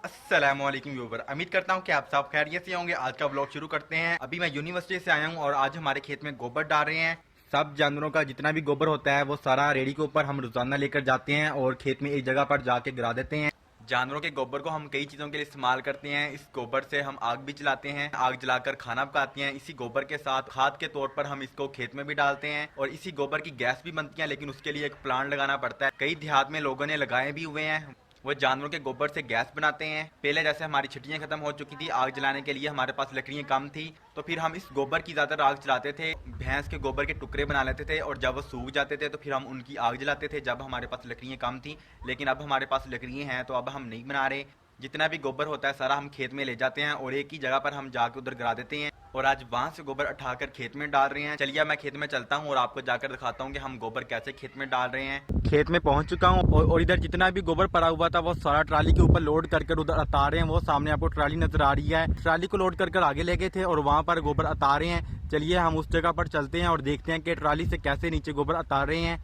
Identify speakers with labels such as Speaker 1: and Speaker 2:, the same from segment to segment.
Speaker 1: अस्सलामुअलैकुम व्यूवर, उम्मीद करता हूँ कि आप सब खैरियत से होंगे। आज का व्लॉग शुरू करते हैं। अभी मैं यूनिवर्सिटी से आया हूँ और आज हमारे खेत में गोबर डाल रहे हैं। सब जानवरों का जितना भी गोबर होता है वो सारा रेडी के ऊपर हम रोजाना लेकर जाते हैं और खेत में एक जगह पर जाके गिरा देते हैं। जानवरों के गोबर को हम कई चीज़ों के लिए इस्तेमाल करते हैं। इस गोबर से हम आग भी जलाते हैं, आग जलाकर खाना पकाते हैं। इसी गोबर के साथ खाद के तौर पर हम इसको खेत में भी डालते हैं और इसी गोबर की गैस भी बनती है, लेकिन उसके लिए एक प्लांट लगाना पड़ता है। कई देहात में लोगों ने लगाए भी हुए हैं। वो जानवरों के गोबर से गैस बनाते हैं। पहले जैसे हमारी छुट्टियां खत्म हो चुकी थी, आग जलाने के लिए हमारे पास लकड़ियां कम थी, तो फिर हम इस गोबर की ज़्यादातर आग जलाते थे। भैंस के गोबर के टुकड़े बना लेते थे और जब वो सूख जाते थे तो फिर हम उनकी आग जलाते थे जब हमारे पास लकड़ियां कम थी। लेकिन अब हमारे पास लकड़ियां हैं तो अब हम नहीं बना रहे। जितना भी गोबर होता है सारा हम खेत में ले जाते हैं और एक ही जगह पर हम जाकर उधर गिरा देते हैं और आज वहां से गोबर उठाकर खेत में डाल रहे हैं। चलिए मैं खेत में चलता हूँ और आपको जाकर दिखाता हूँ कि हम गोबर कैसे खेत में डाल रहे हैं। खेत में पहुंच चुका हूँ और इधर जितना भी गोबर पड़ा हुआ था वो सारा ट्राली के ऊपर लोड कर उधर उतार रहे हैं। वो सामने आपको ट्राली नजर आ रही है। ट्राली को लोड कर आगे ले गए थे और वहां पर गोबर उतार रहे हैं। चलिए हम उस जगह पर चलते हैं और देखते हैं कि ट्राली से कैसे नीचे गोबर उतार रहे हैं।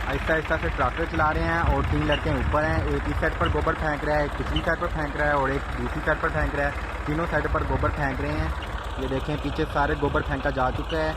Speaker 1: आहिस्ता आहिस्ता से ट्रैक्टर चला रहे हैं और 3 लड़के ऊपर हैं। एक इस साइड पर गोबर फेंक रहा है, एक पिछली साइड पर फेंक रहा है और एक दूसरी साइड पर फेंक रहा है। तीनों साइड पर गोबर फेंक रहे हैं। ये देखें पीछे सारे गोबर फेंका जा चुका है।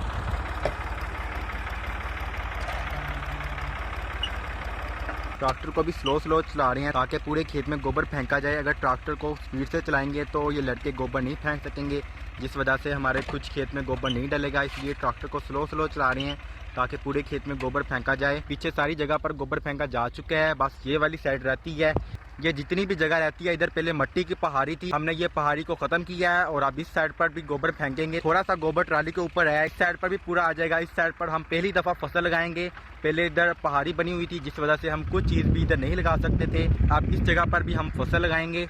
Speaker 1: ट्रैक्टर को भी स्लो चला रहे हैं ताकि पूरे खेत में गोबर फेंका जाए। अगर ट्रैक्टर को स्पीड से चलाएंगे तो ये लड़के गोबर नहीं फेंक सकेंगे, जिस वजह से हमारे कुछ खेत में गोबर नहीं डलेगा। इसलिए ट्रैक्टर को स्लो चला रहे हैं ताकि पूरे खेत में गोबर फेंका जाए। पीछे सारी जगह पर गोबर फेंका जा चुका है, बस ये वाली साइड रहती है। ये जितनी भी जगह रहती है, इधर पहले मिट्टी की पहाड़ी थी, हमने ये पहाड़ी को खत्म किया है और अब इस साइड पर भी गोबर फेंकेंगे। थोड़ा सा गोबर ट्राली के ऊपर है, इस साइड पर भी पूरा आ जाएगा। इस साइड पर हम पहली दफा फसल लगाएंगे। पहले इधर पहाड़ी बनी हुई थी जिस वजह से हम कुछ चीज भी इधर नहीं लगा सकते थे। अब इस जगह पर भी हम फसल लगाएंगे।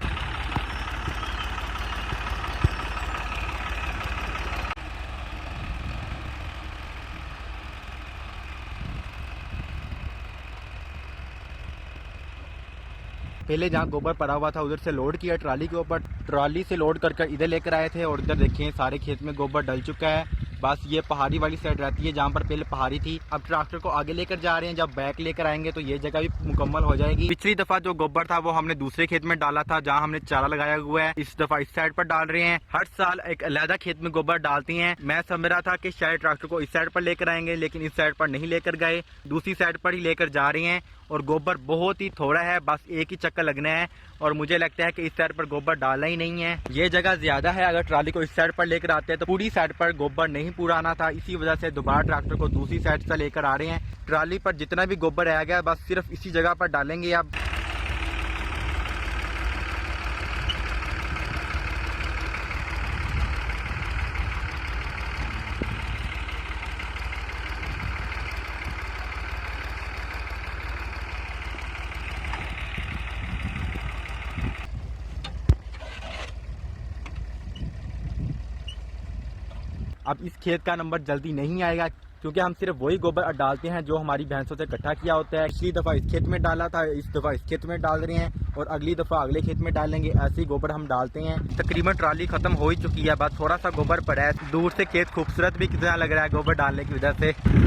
Speaker 1: पहले जहाँ गोबर पड़ा हुआ था उधर से लोड किया ट्राली के ऊपर, ट्राली से लोड कर इधर लेकर आए थे और इधर देखें सारे खेत में गोबर डल चुका है। बस ये पहाड़ी वाली साइड रहती है जहाँ पर पहले पहाड़ी थी। अब ट्रैक्टर को आगे लेकर जा रहे हैं, जब बैक लेकर आएंगे तो ये जगह भी मुकम्मल हो जाएगी। पिछली दफा जो गोबर था वो हमने दूसरे खेत में डाला था जहाँ हमने चारा लगाया हुआ है। इस दफा इस साइड पर डाल रहे हैं। हर साल एक अलग खेत में गोबर डालती हैं। मैं समझ रहा था कि शायद ट्रैक्टर को इस साइड पर लेकर आएंगे, लेकिन इस साइड पर नहीं लेकर गए, दूसरी साइड पर ही लेकर जा रहे हैं। और गोबर बहुत ही थोड़ा है, बस एक ही चक्कर लगना है और मुझे लगता है कि इस साइड पर गोबर डालना ही नहीं है। ये जगह ज्यादा है, अगर ट्राली को इस साइड पर लेकर आते हैं तो पूरी साइड पर गोबर नहीं पूरा आना था। इसी वजह से दोबारा ट्रैक्टर को दूसरी साइड से लेकर आ रहे हैं। ट्राली पर जितना भी गोबर रह गया बस सिर्फ इसी जगह पर डालेंगे। अब इस खेत का नंबर जल्दी नहीं आएगा क्योंकि हम सिर्फ वही गोबर डालते हैं जो हमारी भैंसों से इकट्ठा किया होता है। पिछली दफा इस खेत में डाला था, इस दफा इस खेत में डाल रहे हैं और अगली दफा अगले खेत में डालेंगे। ऐसे ही गोबर हम डालते हैं। तकरीबन ट्राली खत्म हो ही चुकी है, बस थोड़ा सा गोबर पड़ा है। दूर से खेत खूबसूरत भी कितना लग रहा है गोबर डालने की वजह से।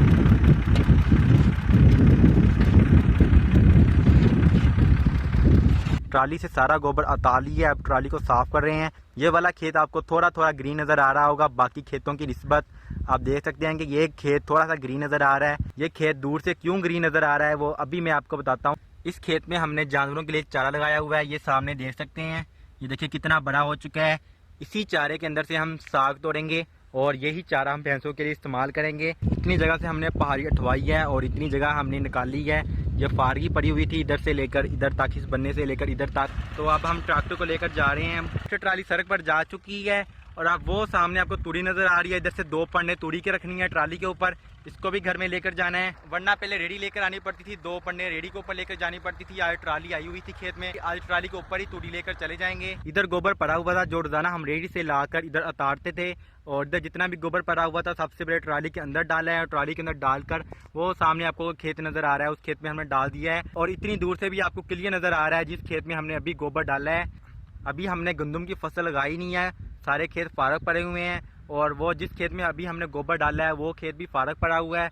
Speaker 1: ट्राली से सारा गोबर उतार लिया, अब ट्राली को साफ कर रहे हैं। ये वाला खेत आपको थोड़ा ग्रीन नजर आ रहा होगा बाकी खेतों की निस्बत। आप देख सकते हैं कि ये खेत थोड़ा सा ग्रीन नजर आ रहा है। ये खेत दूर से क्यों ग्रीन नजर आ रहा है वो अभी मैं आपको बताता हूँ। इस खेत में हमने जानवरों के लिए चारा लगाया हुआ है, ये सामने देख सकते हैं। ये देखिए कितना बड़ा हो चुका है। इसी चारे के अंदर से हम साग तोड़ेंगे और यही चारा हम भैंसों के लिए इस्तेमाल करेंगे। इतनी जगह से हमने पहाड़ी उठवाई है और इतनी जगह हमने निकाली है। ये फारगी पड़ी हुई थी इधर से लेकर इधर तक, इस बनने से लेकर इधर तक। तो अब हम ट्रैक्टर को लेकर जा रहे हैं। ट्राली सड़क पर जा चुकी है और अब वो सामने आपको तूड़ी नजर आ रही है। इधर से 2 पन्ने तूड़ी के रखनी है ट्राली के ऊपर, इसको भी घर में लेकर जाना है। वरना पहले रेडी लेकर आनी पड़ती थी, 2 पन्ने रेडी के ऊपर लेकर जानी पड़ती थी। आज ट्राली आई हुई थी खेत में, आज ट्राली के ऊपर ही तूड़ी लेकर चले जाएंगे। इधर गोबर पड़ा हुआ था जो रोजाना हम रेडी से लाकर इधर उतारते थे और इधर जितना भी गोबर पड़ा हुआ था सबसे पहले ट्राली के अंदर डाला है और ट्राली के अंदर डालकर वो सामने आपको खेत नजर आ रहा है, उस खेत में हमने डाल दिया है। और इतनी दूर से भी आपको क्लियर नजर आ रहा है जिस खेत में हमने अभी गोबर डाला है। अभी हमने गंदम की फसल लगाई नहीं है, सारे खेत फारग पड़े हुए हैं। और वो जिस खेत में अभी हमने गोबर डाला है वो खेत भी फारग पड़ा हुआ है।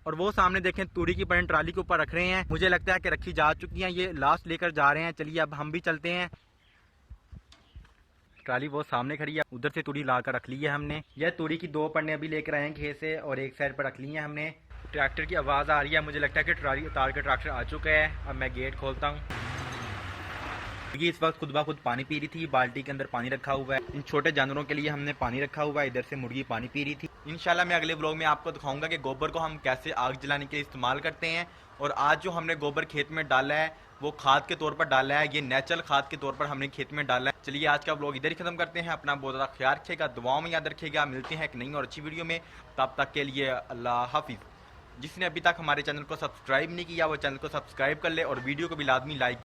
Speaker 1: और वो सामने देखें तूड़ी की पन ट्राली के ऊपर रख रहे हैं, मुझे लगता है कि रखी जा चुकी हैं, ये लास्ट लेकर जा रहे हैं। चलिए अब हम भी चलते हैं। ट्राली वो सामने खड़ी है, उधर से तूड़ी ला कर रख ली है हमने। यह तूड़ी की 2 पन्ने अभी लेकर आए हैं खेत से और एक साइड पर रख ली है हमने। ट्रैक्टर की आवाज़ आ रही है, मुझे लगता है कि ट्राली उतार कर ट्रैक्टर आ चुका है। अब मैं गेट खोलता हूँ। मुर्गी इस वक्त खुद ब खुद पानी पी रही थी, बाल्टी के अंदर पानी रखा हुआ है। इन छोटे जानवरों के लिए हमने पानी रखा हुआ है, इधर से मुर्गी पानी पी रही थी। इंशाल्लाह मैं अगले व्लॉग में आपको दिखाऊंगा कि गोबर को हम कैसे आग जलाने के लिए इस्तेमाल करते हैं। और आज जो हमने गोबर खेत में डाला है वो खाद के तौर पर डाला है, ये नेचुरल खाद के तौर पर हमने खेत में डाला है। चलिए आज का व्लॉग इधर ही खत्म करते हैं। अपना बहुत ज़्यादा ख्याल रखिएगा, दुआओं में याद रखिएगा। मिलते हैं एक नई और अच्छी वीडियो में, तब तक के लिए अल्लाह हाफिज़। जिसने अभी तक हमारे चैनल को सब्सक्राइब नहीं किया वो चैनल को सब्सक्राइब कर ले और वीडियो को भी लाजमी लाइक